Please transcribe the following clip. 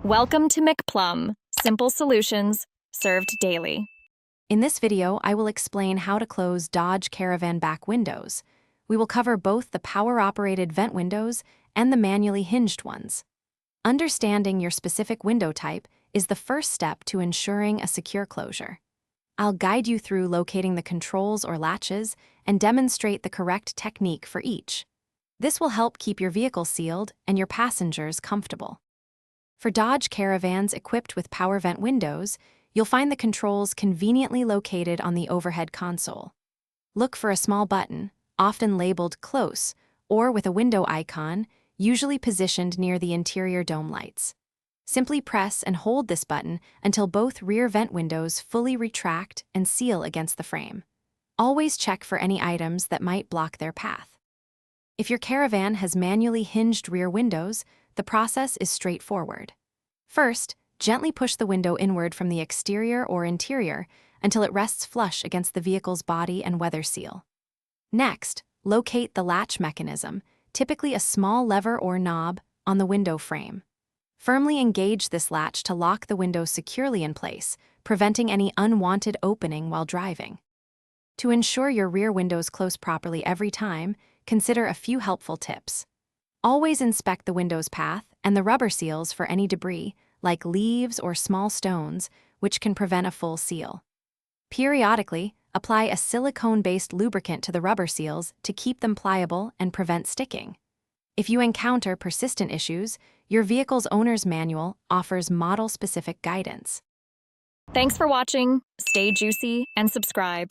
Welcome to McPlum, simple solutions served daily. In this video, I will explain how to close Dodge Caravan back windows. We will cover both the power-operated vent windows and the manually hinged ones. Understanding your specific window type is the first step to ensuring a secure closure. I'll guide you through locating the controls or latches and demonstrate the correct technique for each. This will help keep your vehicle sealed and your passengers comfortable. For Dodge Caravans equipped with power vent windows, you'll find the controls conveniently located on the overhead console. Look for a small button, often labeled Close, or with a window icon, usually positioned near the interior dome lights. Simply press and hold this button until both rear vent windows fully retract and seal against the frame. Always check for any items that might block their path. If your Caravan has manually hinged rear windows, the process is straightforward. First, gently push the window inward from the exterior or interior until it rests flush against the vehicle's body and weather seal. Next, locate the latch mechanism, typically a small lever or knob, on the window frame. Firmly engage this latch to lock the window securely in place, preventing any unwanted opening while driving. To ensure your rear windows close properly every time, consider a few helpful tips. Always inspect the window's path and the rubber seals for any debris, like leaves or small stones, which can prevent a full seal. Periodically, apply a silicone-based lubricant to the rubber seals to keep them pliable and prevent sticking. If you encounter persistent issues, your vehicle's owner's manual offers model-specific guidance. Thanks for watching. Stay juicy and subscribe.